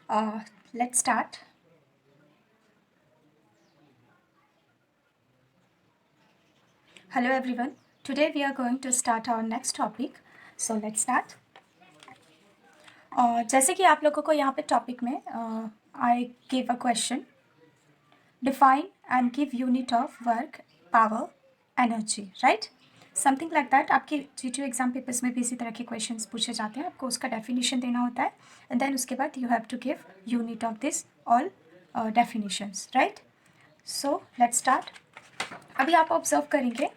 Let's start. Hello everyone. Today we are going to start our next topic. So let's start. जैसे कि आप लोगों को यहाँ पे टॉपिक में I give a question, define and give unit of work, power, energy, right, something like that. आपके GTU exam papers में भी इसी तरह के क्वेश्चंस पूछे जाते हैं. आपको उसका डेफिनेशन देना होता है एंड देन उसके बाद you have to give unit of this all definitions, right. So let's start. अभी आप ऑब्जर्व करेंगे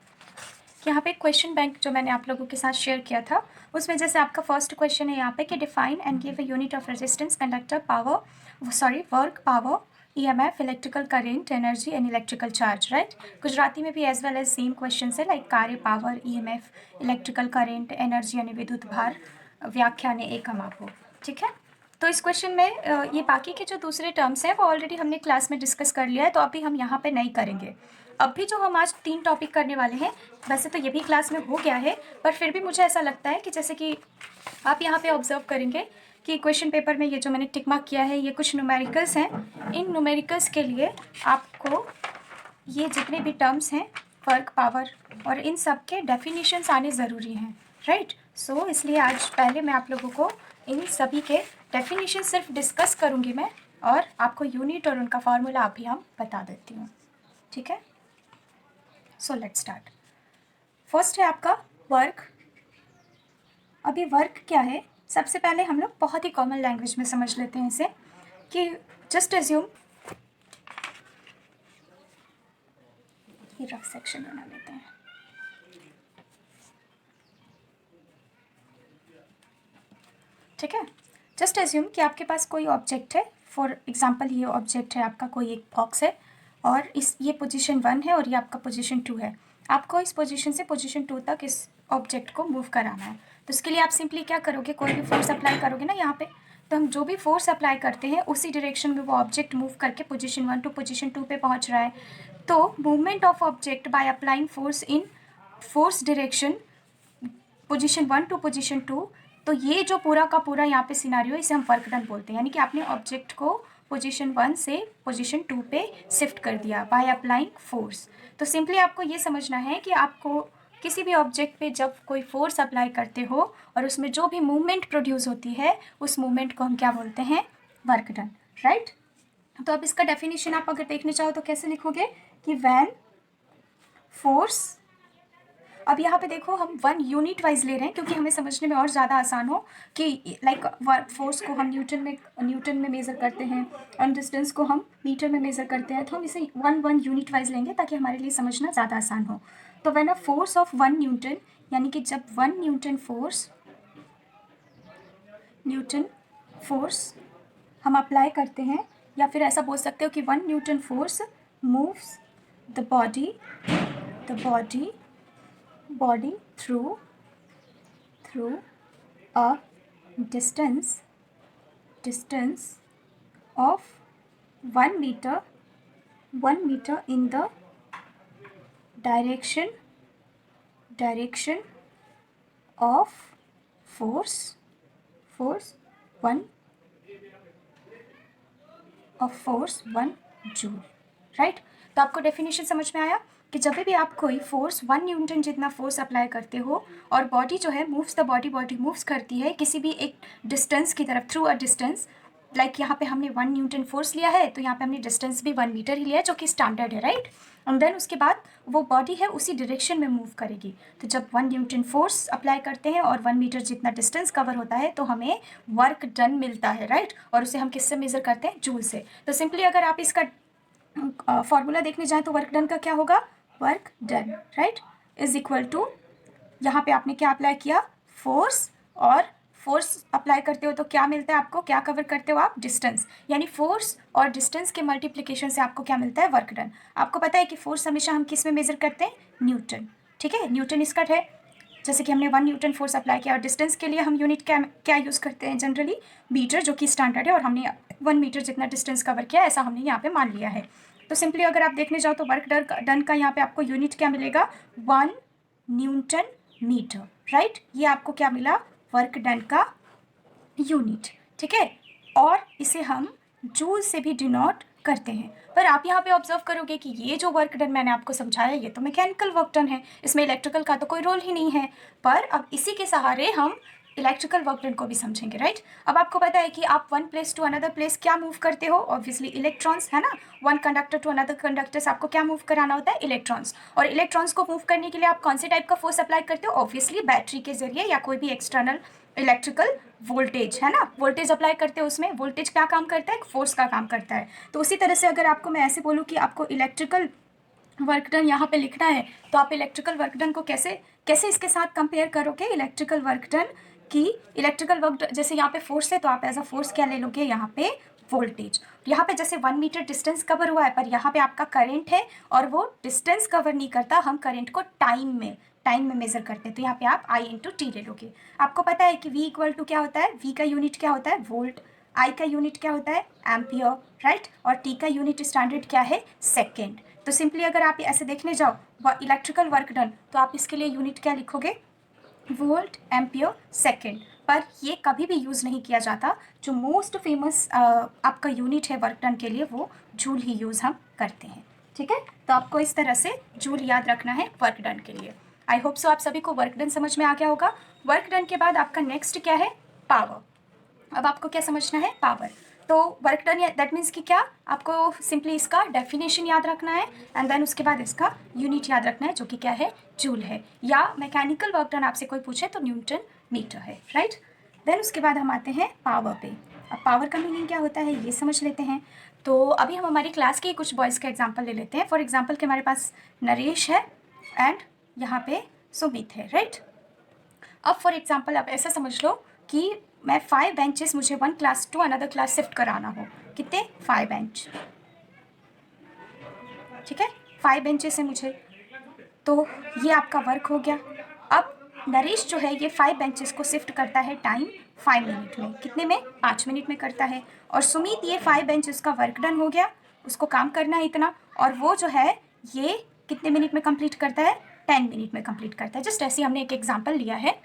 कि यहाँ पे क्वेश्चन बैंक जो मैंने आप लोगों के साथ शेयर किया था उसमें जैसे आपका फर्स्ट क्वेश्चन है यहाँ पे कि define and give a unit of resistance, conductor, power, work, power, EMF, electrical current, energy and electrical charge, right. Gujarati में भी as well as same question है लाइक कार्य, power, EMF, electrical current, energy यानी विद्युत भार, व्याख्या ने एकम आपो. ठीक है. तो इस क्वेश्चन में ये बाकी के जो दूसरे टर्म्स हैं वो ऑलरेडी हमने क्लास में डिस्कस कर लिया है, तो अभी हम यहाँ पे नहीं करेंगे. अब भी जो हम आज 3 टॉपिक करने वाले हैं, वैसे तो ये भी क्लास में हो गया है, पर फिर भी मुझे ऐसा लगता है कि जैसे कि आप यहाँ पे ऑब्जर्व करेंगे कि क्वेश्चन पेपर में ये जो मैंने टिक मार्क किया है ये कुछ न्यूमेरिकल्स हैं. इन न्यूमेरिकल्स के लिए आपको ये जितने भी टर्म्स हैं, वर्क, पावर और इन सब के डेफिनेशंस आने ज़रूरी हैं, राइट. सो इसलिए आज पहले मैं आप लोगों को इन सभी के डेफिनेशन सिर्फ डिस्कस करूँगी मैं, और आपको यूनिट और उनका फार्मूला अभी हम बता देती हूँ. ठीक है. सो लेट्स स्टार्ट. फर्स्ट है आपका वर्क. अभी वर्क क्या है, सबसे पहले हम लोग बहुत ही कॉमन लैंग्वेज में समझ लेते हैं इसे कि जस्ट एज्यूम, ये रफ सेक्शन बना लेते हैं. ठीक है. जस्ट एज्यूम कि आपके पास कोई ऑब्जेक्ट है. फॉर एग्जांपल ये ऑब्जेक्ट है आपका, कोई एक बॉक्स है और ये पोजीशन 1 है और ये आपका पोजीशन 2 है. आपको इस पोजीशन से पोजीशन 2 तक इस ऑब्जेक्ट को मूव कराना है. तो इसके लिए आप सिंपली क्या करोगे, कोई भी फोर्स अप्लाई करोगे ना यहाँ पे, तो हम जो भी फोर्स अप्लाई करते हैं उसी डायरेक्शन में वो ऑब्जेक्ट मूव करके पोजीशन 1 टू पोजीशन 2 पे पहुँच रहा है. तो movement of object by applying force in force direction position 1 to position 2, तो ये जो पूरा का पूरा यहाँ पे सिनारियो इसे हम वर्क डन बोलते हैं. यानी कि आपने ऑब्जेक्ट को पोजीशन 1 से पोजीशन 2 पे शिफ्ट कर दिया बाय अप्लाइंग फोर्स. तो सिंपली आपको ये समझना है कि आपको किसी भी ऑब्जेक्ट पे जब कोई फोर्स अप्लाई करते हो और उसमें जो भी मूवमेंट प्रोड्यूस होती है उस मूवमेंट को हम क्या बोलते हैं, वर्क डन, राइट. तो अब इसका डेफिनेशन आप अगर देखने चाहो तो कैसे लिखोगे कि व्हेन फोर्स, अब यहाँ पे देखो हम 1 यूनिट वाइज ले रहे हैं क्योंकि हमें समझने में और ज़्यादा आसान हो कि लाइक फोर्स को हम न्यूटन में मेज़र करते हैं और डिस्टेंस को हम मीटर में मेज़र करते हैं, तो हम इसे 1 यूनिट वाइज लेंगे ताकि हमारे लिए समझना ज़्यादा आसान हो. तो when a force of 1 Newton, यानी कि जब 1 न्यूटन फोर्स हम अप्लाई करते हैं, या फिर ऐसा बोल सकते हो कि 1 Newton force moves the body through a distance of 1 meter in the direction of force 1 joule, right. तो आपको डेफिनेशन समझ में आया कि जब भी आप कोई फोर्स 1 न्यूटन जितना फोर्स अप्लाई करते हो और बॉडी जो है मूव्स द बॉडी मूव्स करती है किसी भी एक डिस्टेंस की तरफ थ्रू अ डिस्टेंस, लाइक यहाँ पे हमने 1 न्यूटन फोर्स लिया है तो यहाँ पे हमने डिस्टेंस भी 1 मीटर ही लिया है जो कि स्टैंडर्ड है, राइट. एंड देन उसके बाद वो बॉडी है उसी डायरेक्शन में मूव करेगी. तो जब 1 न्यूटन फोर्स अप्लाई करते हैं और 1 मीटर जितना डिस्टेंस कवर होता है तो हमें वर्क डन मिलता है, राइट. और उसे हम किससे मेज़र करते हैं, जूल से. तो सिंपली अगर आप इसका फॉर्मूला देखने जाएं तो वर्क डन का क्या होगा, work done, right, is equal to, यहाँ पे आपने क्या अप्लाई किया, फोर्स, और फोर्स अप्लाई करते हो तो क्या मिलता है आपको, क्या कवर करते हो आप, डिस्टेंस. यानी फोर्स और डिस्टेंस के मल्टीप्लिकेशन से आपको क्या मिलता है, वर्क डन. आपको पता है कि फोर्स हमेशा हम किस में मेजर करते हैं, न्यूटन. ठीक है, न्यूटन इसका है. जैसे कि हमने 1 न्यूटन फोर्स अप्लाई किया और डिस्टेंस के लिए हम यूनिट क्या यूज़ करते हैं जनरली, मीटर, जो कि स्टैंडर्ड है, और हमने 1 मीटर जितना डिस्टेंस कवर किया ऐसा हमने यहाँ पे मान लिया है. तो सिंपली अगर आप देखने जाओ तो वर्क डन का यहाँ पे आपको यूनिट क्या मिलेगा, 1 न्यूटन मीटर, राइट. ये आपको क्या मिला, वर्क डन का यूनिट. ठीक है. और इसे हम जूल से भी डिनोट करते हैं। पर आप यहाँ पे ऑब्जर्व करोगे कि ये जो वर्क डन मैंने आपको समझाया ये तो मैकेनिकल वर्क डन है, इसमें इलेक्ट्रिकल का तो कोई रोल ही नहीं है। पर अब इसी के सहारे हम इलेक्ट्रिकल वर्क डन को भी समझेंगे, राइट। अब आपको पता है कि आप one place to another place क्या मूव करते हो, ऑब्वियसली इलेक्ट्रॉन्स, है ना। One conductor to another conductor से आपको क्या मूव कराना होता है, इलेक्ट्रॉन्स। और इलेक्ट्रॉन्स को मूव करने के लिए आप कौन से टाइप का फोर्स अप्लाई करते हो, ऑब्वियसली बैटरी के जरिए या कोई भी एक्सटर्नल इलेक्ट्रिकल वोल्टेज, है ना, वोल्टेज अप्लाई करते हो। उसमें वोल्टेज क्या काम करता है, एक फोर्स का काम करता है। तो उसी तरह से अगर आपको मैं ऐसे बोलूँ कि आपको इलेक्ट्रिकल वर्क डन यहाँ पे लिखना है, तो आप इलेक्ट्रिकल वर्क डन को कैसे कैसे इसके साथ कंपेयर करोगे, इलेक्ट्रिकल वर्क डन की इलेक्ट्रिकल वर्क, जैसे यहाँ पे फोर्स है तो आप एज अ फोर्स क्या ले लोगे, यहाँ पे वोल्टेज। यहाँ पे जैसे 1 मीटर डिस्टेंस कवर हुआ है, पर यहाँ पे आपका करंट है और वो डिस्टेंस कवर नहीं करता, हम करंट को टाइम में मेजर करते हैं। तो यहाँ पे आप I इंटू टी ले लोगे। आपको पता है कि V इक्वल टू क्या होता है, V का यूनिट क्या होता है, वोल्ट, I का यूनिट क्या होता है, एम्पियर, राइट, और T का यूनिट स्टैंडर्ड क्या है, सेकेंड। तो सिंपली अगर आप ऐसे देखने जाओ इलेक्ट्रिकल वर्क डन, तो आप इसके लिए यूनिट क्या लिखोगे, वोल्ट, एम्पियर, सेकेंड। पर ये कभी भी यूज़ नहीं किया जाता। जो मोस्ट फेमस आपका यूनिट है वर्क डन के लिए वो जूल ही यूज़ हम करते हैं, ठीक है। तो आपको इस तरह से जूल याद रखना है वर्क डन के लिए। आई होप सो आप सभी को वर्क डन समझ में आ गया होगा। वर्क डन के बाद आपका नेक्स्ट क्या है, पावर। अब आपको क्या समझना है, पावर। तो वर्क डन दैट मीन्स कि क्या, आपको सिंपली इसका डेफिनेशन याद रखना है एंड देन उसके बाद इसका यूनिट याद रखना है जो कि क्या है, जूल है। या मैकेनिकल वर्क डन आपसे कोई पूछे तो न्यूटन मीटर है, राइट। देन उसके बाद हम आते हैं पावर पे। अब पावर का मीनिंग क्या होता है ये समझ लेते हैं। तो अभी हम हमारी क्लास के कुछ बॉयज़ का एग्जाम्पल ले लेते हैं। फॉर एग्जाम्पल कि हमारे पास नरेश है एंड यहाँ पे सुमित है, राइट। अब फॉर एग्जाम्पल आप ऐसा समझ लो कि मैं 5 बेंचेस, मुझे 1 class to another class shift कराना हो, कितने, 5 बेंच, ठीक है, 5 बेंचेस है मुझे। तो ये आपका वर्क हो गया। अब नरेश जो है ये 5 बेंचेस को शिफ्ट करता है टाइम 5 मिनट में, कितने में, 5 मिनट में करता है। और सुमित ये 5 बेंचेस का वर्क डन हो गया, उसको काम करना है इतना, और वो जो है ये कितने मिनट में कंप्लीट करता है, 10 मिनट में कंप्लीट करता है। जस्ट ऐसे हमने एक एग्जाम्पल लिया है।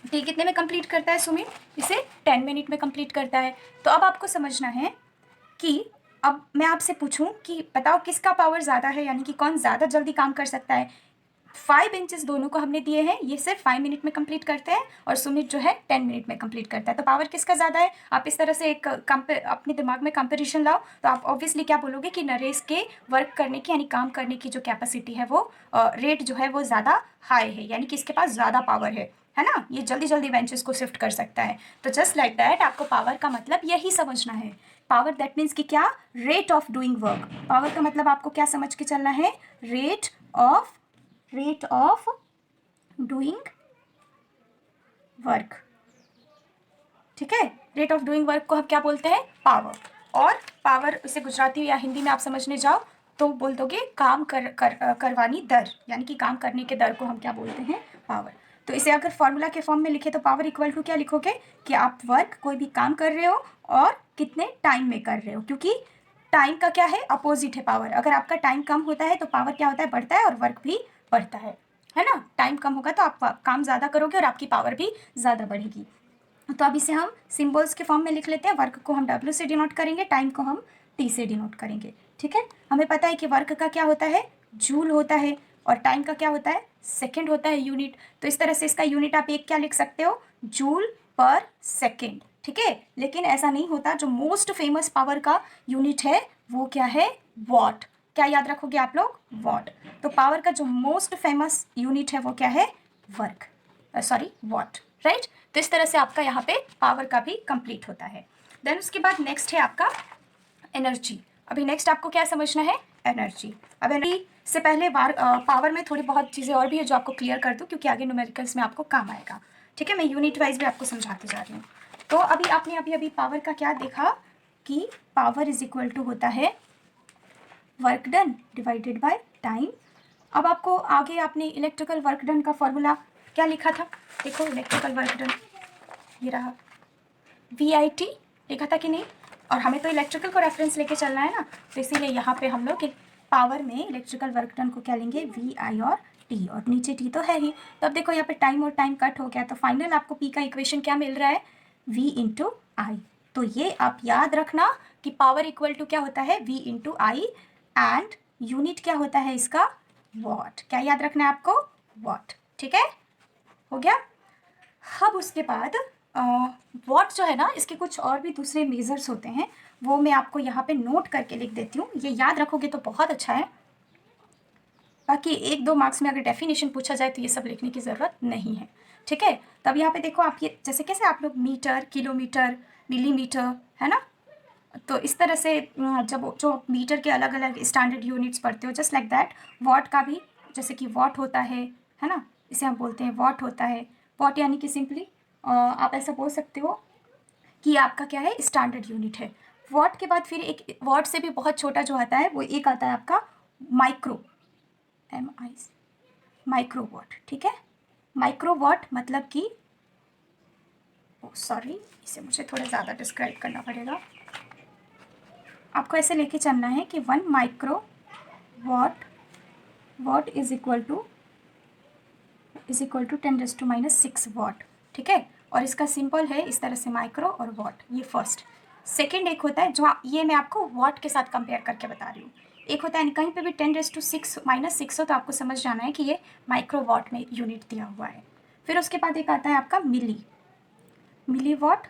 ये कितने में कंप्लीट करता है सुमित, इसे 10 मिनट में कंप्लीट करता है। तो अब आपको समझना है कि अब मैं आपसे पूछूं कि बताओ किसका पावर ज़्यादा है, यानी कि कौन ज़्यादा जल्दी काम कर सकता है। 5 इंचेस दोनों को हमने दिए हैं, ये सिर्फ 5 मिनट में कंप्लीट करते हैं और सुमित जो है 10 मिनट में कंप्लीट करता है। तो पावर किसका ज़्यादा है, आप इस तरह से एक अपने दिमाग में कंपेरिजन लाओ तो आप ऑब्वियसली क्या बोलोगे कि नरेश के वर्क करने की यानी काम करने की जो कैपेसिटी है वो रेट जो है वो ज़्यादा हाई है, यानी कि इसके पास ज़्यादा पावर है ना, ये जल्दी जल्दी बेंचेस को शिफ्ट कर सकता है। तो जस्ट लाइक दैट आपको पावर का मतलब यही समझना है। पावर दैट मीन्स कि क्या, rate of doing work. Power का मतलब आपको क्या समझ के चलना है, रेट ऑफ डूइंग वर्क, ठीक है। रेट ऑफ डूइंग वर्क को हम क्या बोलते हैं, पावर। और पावर उसे गुजराती या हिंदी में आप समझने जाओ तो बोल दोगे काम करवानी दर, यानी कि काम करने के दर को हम क्या बोलते हैं, पावर। तो इसे अगर फॉर्मूला के फॉर्म में लिखे तो पावर इक्वल टू क्या लिखोगे कि आप वर्क कोई भी काम कर रहे हो और कितने टाइम में कर रहे हो, क्योंकि टाइम का क्या है, अपोजिट है पावर। अगर आपका टाइम कम होता है तो पावर क्या होता है, बढ़ता है, और वर्क भी बढ़ता है ना। टाइम कम होगा तो आप काम ज़्यादा करोगे और आपकी पावर भी ज़्यादा बढ़ेगी। तो अब इसे हम सिंबल्स के फॉर्म में लिख लेते हैं। वर्क को हम W से डिनोट करेंगे, टाइम को हम T से डिनोट करेंगे, ठीक है। हमें पता है कि वर्क का क्या होता है, जूल होता है, और टाइम का क्या होता है, सेकेंड होता है, यूनिट। तो इस तरह से इसका यूनिट आप एक क्या लिख सकते हो, जूल पर सेकेंड, ठीक है। लेकिन ऐसा नहीं होता, जो मोस्ट फेमस पावर का यूनिट है वो क्या है, वॉट। क्या याद रखोगे आप लोग, वॉट। तो पावर का जो मोस्ट फेमस यूनिट है वो क्या है, वर्क, सॉरी वॉट, राइट। तो इस तरह से आपका यहाँ पे पावर का भी कंप्लीट होता है। देन उसके बाद नेक्स्ट है आपका एनर्जी। अभी नेक्स्ट आपको क्या समझना है, एनर्जी। अब एनर्जी से पहले पावर में थोड़ी बहुत चीज़ें और भी है जो आपको क्लियर कर दूँ, क्योंकि आगे न्यूमेरिकल्स में आपको काम आएगा, ठीक है। मैं यूनिट वाइज भी आपको समझाते जा रही हूँ। तो अभी आपने अभी पावर का क्या देखा कि पावर इज इक्वल टू होता है work done divided by time. अब आपको आगे आपने इलेक्ट्रिकल वर्क डन का फॉर्मूला क्या लिखा था, देखो इलेक्ट्रिकल वर्क डन ये रहा, VIT लिखा था कि नहीं। और हमें तो इलेक्ट्रिकल को रेफरेंस लेके चलना है ना, तो इसीलिए यहाँ पे हम लोग पावर में इलेक्ट्रिकल वर्क डन को क्या लेंगे, VI और T, और नीचे T तो है ही। तो अब देखो यहाँ पे टाइम और टाइम कट हो गया, तो फाइनल आपको P का इक्वेशन क्या मिल रहा है, V इंटू आई, तो ये आप याद रखना कि पावर इक्वल टू क्या होता है, V into I, and unit क्या होता है इसका, वॉट। क्या याद रखना है आपको, वॉट। ठीक है, हो गया। अब उसके बाद वॉट जो है ना, इसके कुछ और भी दूसरे मेजर्स होते हैं, वो मैं आपको यहाँ पे नोट करके लिख देती हूँ। ये याद रखोगे तो बहुत अच्छा है, बाकी 1-2 मार्क्स में अगर डेफिनेशन पूछा जाए तो ये सब लिखने की ज़रूरत नहीं है। ठीक है, तब यहाँ पे देखो आप, ये जैसे कैसे आप लोग मीटर, किलोमीटर, मिलीमीटर, है ना, तो इस तरह से जब जो मीटर के अलग अलग स्टैंडर्ड यूनिट्स पढ़ते हो, जस्ट लाइक दैट वॉट का भी, जैसे कि वॉट होता है ना, इसे हम बोलते हैं वॉट होता है। वॉट यानी कि सिंपली आप ऐसा बोल सकते हो कि आपका क्या है, स्टैंडर्ड यूनिट है। वॉट के बाद फिर एक वॉट से भी बहुत छोटा जो आता है, वो एक आता है आपका माइक्रो, MI, माइक्रोवॉट। ठीक है, माइक्रोवॉट मतलब कि, सॉरी इसे मुझे थोड़ा ज़्यादा डिस्क्राइब करना पड़ेगा। आपको ऐसे लेके चलना है कि 1 micro watt is equal to 10⁻⁻6 watt. ठीक है, और इसका सिंपल है इस तरह से, माइक्रो और वॉट, ये फर्स्ट। सेकेंड एक होता है, जो ये मैं आपको वॉट के साथ कंपेयर करके बता रही हूँ। एक होता है, कहीं पे भी 10⁻⁻6 हो तो आपको समझ जाना है कि ये माइक्रो वॉट में यूनिट दिया हुआ है। फिर उसके बाद एक आता है आपका मिली वॉट,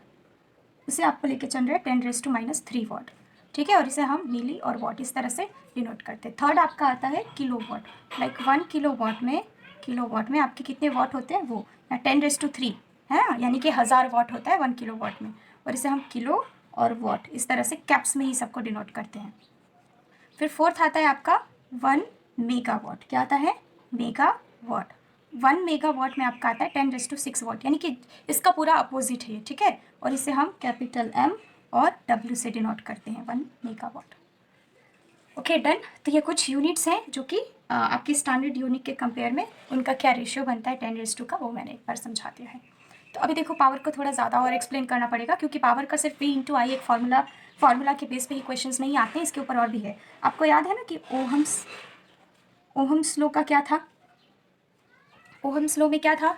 उसे आपको लेके चल रहे हैं 10⁻³ वॉट। ठीक है, और इसे हम मिली और वॉट इस तरह से डिनोट करते हैं। थर्ड आपका आता है kilo watt, like 1 kilo watt में आपके कितने वॉट होते हैं, वो 10⁻³ है, यानी कि 1000 वॉट होता है 1 किलो वॉट में, और इसे हम किलो और वॉट इस तरह से कैप्स में ही सबको डिनोट करते हैं। फिर फोर्थ आता है आपका 1 मेगावाट। क्या आता है, मेगावाट। 1 मेगावाट में आपका आता है 10⁻6 वॉट, यानी कि इसका पूरा अपोजिट है। ठीक है, और इसे हम कैपिटल M और W से डिनोट करते हैं, 1 मेगावाट। Okay done. तो ये कुछ यूनिट्स हैं जो कि आपके स्टैंडर्ड यूनिट के कंपेयर में उनका क्या रेशियो बनता है 10⁻² का, वो मैंने एक बार समझा दिया है। तो अभी देखो पावर को थोड़ा ज़्यादा और एक्सप्लेन करना पड़ेगा, क्योंकि पावर का सिर्फ V इंटू आई एक फार्मूला के बेस पे ही क्वेश्चंस नहीं आते हैं, इसके ऊपर और भी है। आपको याद है ना कि ओहम्स लॉ का क्या था, ओहम्स लॉ में क्या था,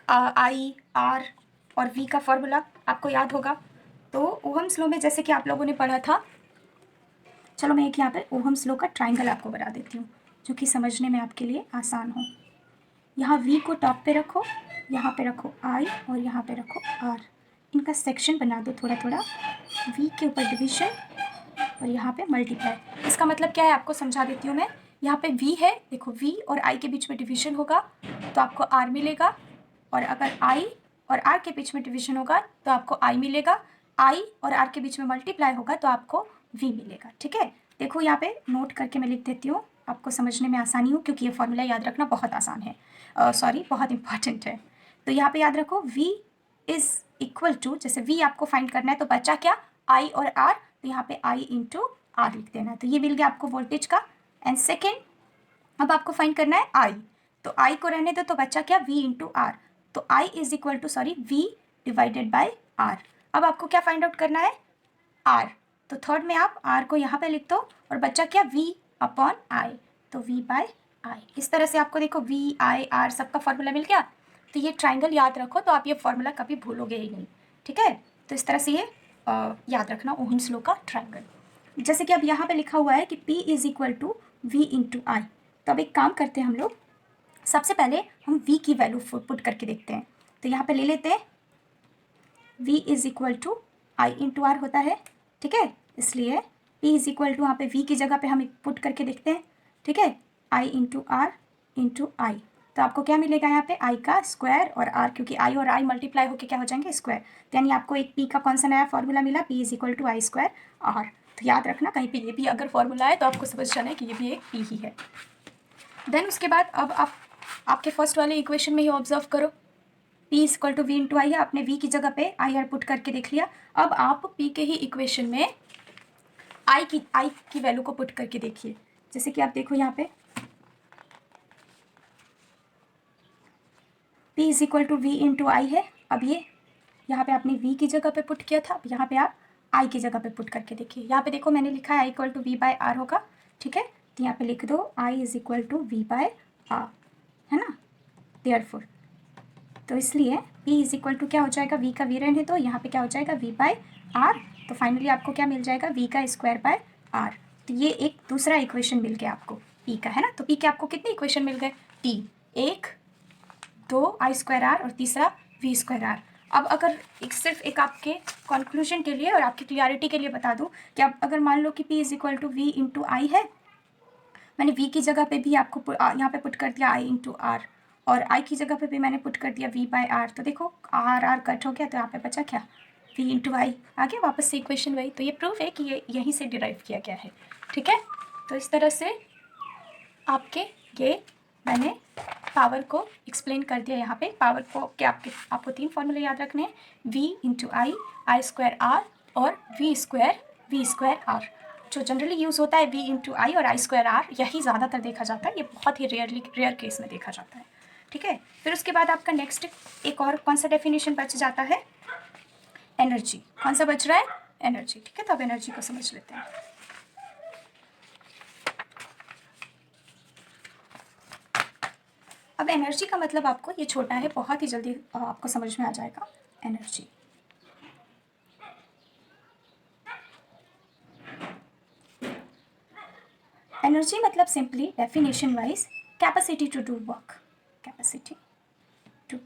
आई, आर और V का फॉर्मूला आपको याद होगा। तो ओहम्स लॉ में जैसे कि आप लोगों ने पढ़ा था, चलो मैं एक यहाँ पे ओहम्स लॉ का ट्राइंगल आपको बना देती हूँ, जो कि समझने में आपके लिए आसान हो। यहाँ V को टॉप पे रखो, यहाँ पे रखो I और यहाँ पे रखो R। इनका सेक्शन बना दो थोड़ा थोड़ा, V के ऊपर डिवीजन और यहाँ पे मल्टीप्लाई। इसका मतलब क्या है आपको समझा देती हूँ मैं। यहाँ पे V है, देखो V और I के बीच में डिवीजन होगा तो आपको R मिलेगा, और अगर I और R के बीच में डिवीजन होगा तो आपको I मिलेगा, I और R के बीच में मल्टीप्लाई होगा तो आपको V मिलेगा। ठीक है, देखो यहाँ पे नोट करके मैं लिख देती हूँ, आपको समझने में आसानी हो, क्योंकि ये फॉर्मूला याद रखना बहुत आसान है, बहुत इंपॉर्टेंट है। तो यहाँ पे याद रखो V इज इक्वल टू, जैसे V आपको फाइंड करना है तो बचा क्या, I और R, तो यहाँ पे I इंटू R लिख देना है, तो ये मिल गया आपको वोल्टेज का। एंड सेकेंड, अब आपको फाइंड करना है I, तो I को रहने दो, तो बचा क्या, V इंटू R, तो I is equal to V divided by R। अब आपको क्या फाइंड आउट करना है, R, तो थर्ड में आप R को यहाँ पे लिख दो, और बचा क्या, V अपॉन I, तो V बाय I। इस तरह से आपको देखो V I R सबका फॉर्मूला मिल गया। तो ये ट्राइंगल याद रखो, तो आप ये फॉर्मूला कभी भूलोगे ही नहीं। ठीक है, तो इस तरह से ये याद रखना, ओहम्स लॉ का ट्राइंगल। जैसे कि अब यहाँ पे लिखा हुआ है कि P is equal to V into I. तो अब एक काम करते हैं हम लोग, सबसे पहले हम V की वैल्यू पुट करके देखते हैं। तो यहाँ पे ले लेते हैं V is equal to I into R होता है। ठीक है, इसलिए P इज इक्वल टू, यहाँ पे V की जगह पे हम पुट करके देखते हैं। ठीक है, I into are into I, तो आपको क्या मिलेगा यहाँ पे, I का स्क्वायर और R, क्योंकि I और I मल्टीप्लाई होकर क्या हो जाएंगे, स्क्वायर। तो यानी आपको एक P का कौन सा नया फॉर्मूला मिला, P is equal to I square R। तो याद रखना कहीं पे ये भी अगर फॉर्मूला है तो आपको समझ जाना है कि ये भी एक P ही है। देन उसके बाद अब आप आपके फर्स्ट वाले इक्वेशन में ही ऑब्जर्व करो, P is equal to V into I है, आपने V की जगह पे आई आर पुट करके देख लिया। अब आप P के ही इक्वेशन में I की वैल्यू को पुट करके देखिए। जैसे कि आप देखो यहाँ पे P is equal to V into I है। अब ये यहाँ पे आपने V की जगह पे पुट किया था, अब यहाँ पे आप I की जगह पे पुट करके देखिए। यहाँ पे देखो मैंने लिखा है I equal to V by R होगा। ठीक है, तो यहाँ पे लिख दो I is equal to V by R, है ना, देयरफॉर। तो इसलिए P इज इक्वल टू क्या हो जाएगा, V का V रहने है तो यहाँ पे क्या हो जाएगा V बाय R। तो फाइनली आपको क्या मिल जाएगा, V का स्क्वायर बाय R। तो ये एक दूसरा इक्वेशन मिल गया आपको P का, है ना। तो P के आपको कितने इक्वेशन मिल गए, T, 1, 2 I स्क्वायर R और तीसरा V स्क्वायर R। अब अगर सिर्फ एक आपके कंक्लूजन के लिए और आपकी क्लियरिटी के लिए बता दूं कि अब अगर मान लो कि P is equal to V into I है, मैंने V की जगह पे भी आपको यहाँ पे पुट कर दिया I इंटू आर, और I की जगह पे भी मैंने पुट कर दिया V बाय आर। तो देखो R कट हो गया, तो यहाँ पे बचा क्या, V इंटू आई। आ गया वापस से इक्वेशन वही। तो ये प्रूफ है कि ये यहीं से डिराइव किया गया है, ठीक है। तो इस तरह से आपके ये मैंने पावर को एक्सप्लेन कर दिया। यहाँ पे पावर को क्या आपको 3 फॉर्मूले याद रखने हैं, V into I square R और V स्क्वायर आर। जो जनरली यूज़ होता है V इंटू आई और आई स्क्वायर आर, यही ज़्यादातर देखा जाता है, ये बहुत ही रेयर केस में देखा जाता है, ठीक है। फिर उसके बाद आपका नेक्स्ट एक और कौन सा डेफिनेशन बच जाता है, एनर्जी। कौन सा बच रहा है, एनर्जी, ठीक है। तो अब एनर्जी को समझ लेते हैं। अब एनर्जी का मतलब आपको ये छोटा है, बहुत ही जल्दी आपको समझ में आ जाएगा। एनर्जी एनर्जी मतलब simply definition wise capacity to do work, capacity to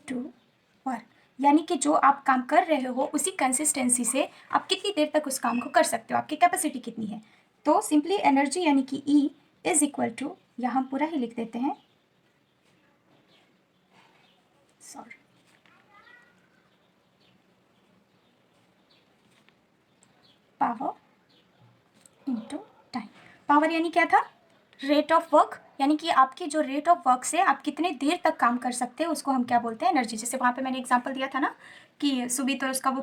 do work, यानी कि जो आप काम कर रहे हो उसी कंसिस्टेंसी से आप कितनी देर तक उस काम को कर सकते हो, आपकी कैपेसिटी कितनी है। तो सिंपली एनर्जी यानी कि E इज इक्वल टू, यहाँ हम पूरा ही लिख देते हैं, sorry, power into time. Power यानी क्या था, रेट ऑफ वर्क, यानी कि आपकी जो रेट ऑफ वर्क से आप कितने देर तक काम कर सकते हैं उसको हम क्या बोलते हैं, एनर्जी। जैसे वहाँ पे मैंने एग्जांपल दिया था ना कि सुबह तो उसका वो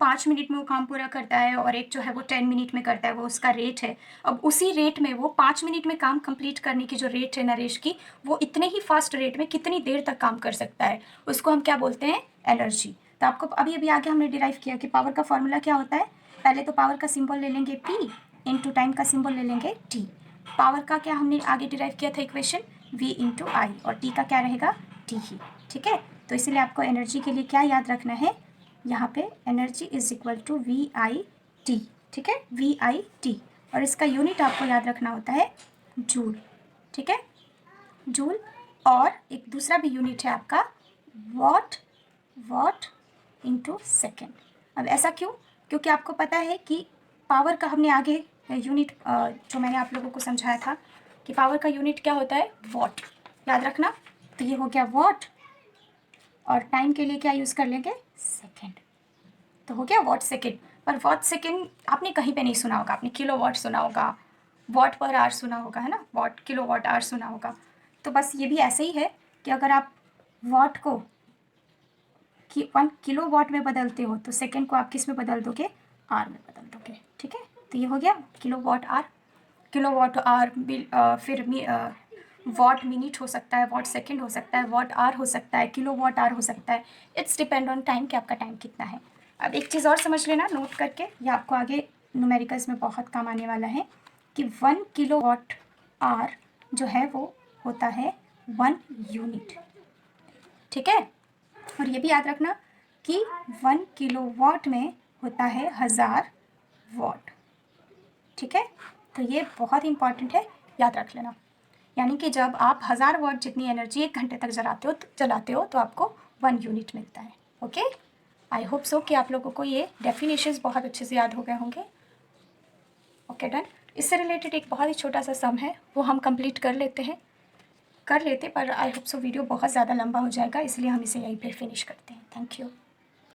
5 मिनट में वो काम पूरा करता है और एक जो है वो 10 मिनट में करता है, वो उसका रेट है। अब उसी रेट में वो 5 मिनट में काम कंप्लीट करने की जो रेट है नरेश की, वो इतने ही फास्ट रेट में कितनी देर तक काम कर सकता है, उसको हम क्या बोलते हैं, एनर्जी। तो आपको अभी आगे हमने डिराइव किया कि पावर का फॉर्मूला क्या होता है। पहले तो पावर का सिंबल ले लेंगे P, इंटू टाइम का सिंबल ले लेंगे T। पावर का क्या हमने आगे डिराइव किया था इक्वेशन, V इंटू आई, और T का क्या रहेगा, T ही, ठीक है। तो इसलिए आपको एनर्जी के लिए क्या याद रखना है, यहाँ पे energy is equal to VIT, ठीक है, VIT। और इसका यूनिट आपको याद रखना होता है जूल, ठीक है, जूल। और एक दूसरा भी यूनिट है आपका वॉट इंटू सेकेंड। अब ऐसा क्यों, क्योंकि आपको पता है कि पावर का हमने आगे यूनिट जो मैंने आप लोगों को समझाया था कि पावर का यूनिट क्या होता है, वॉट, याद रखना। तो ये हो गया वॉट, और टाइम के लिए क्या यूज़ कर लेंगे, सेकेंड। तो हो गया वॉट सेकेंड। पर वॉट सेकेंड आपने कहीं पे नहीं सुना होगा, आपने किलो वॉट सुना होगा, वॉट पर आवर सुना होगा, है ना, वॉट किलो वॉट आवर सुना होगा। तो बस ये भी ऐसे ही है कि अगर आप वॉट को 1 किलो वॉट में बदलते हो तो सेकेंड को आप किस में बदल दोगे, आर में बदल दोगे, ठीक है। तो ये हो गया kilo watt hour, kilo watt hour, फिर वॉट मिनट हो सकता है, वॉट सेकेंड हो सकता है, वॉट आर हो सकता है, किलो वॉट आर हो सकता है। इट्स डिपेंड ऑन टाइम कि आपका टाइम कितना है। अब एक चीज़ और समझ लेना नोट करके, ये आपको आगे न्यूमेरिकल्स में बहुत काम आने वाला है कि 1 किलो वॉट आर जो है वो होता है 1 यूनिट, ठीक है। और ये भी याद रखना कि 1 किलो वॉट में होता है 1000 वॉट, ठीक है। तो ये बहुत इंपॉर्टेंट है, याद रख लेना। यानी कि जब आप 1000 वॉट जितनी एनर्जी 1 घंटे तक जलाते हो तो आपको 1 यूनिट मिलता है, ओके। आई होप सो कि आप लोगों को ये डेफिनेशंस बहुत अच्छे से याद हो गए होंगे, ओके डन। इससे रिलेटेड एक बहुत ही छोटा सा सम है, वो हम कंप्लीट कर लेते पर आई होप सो वीडियो बहुत ज़्यादा लंबा हो जाएगा, इसलिए हम इसे यहीं पे फिनिश करते हैं। Thank you.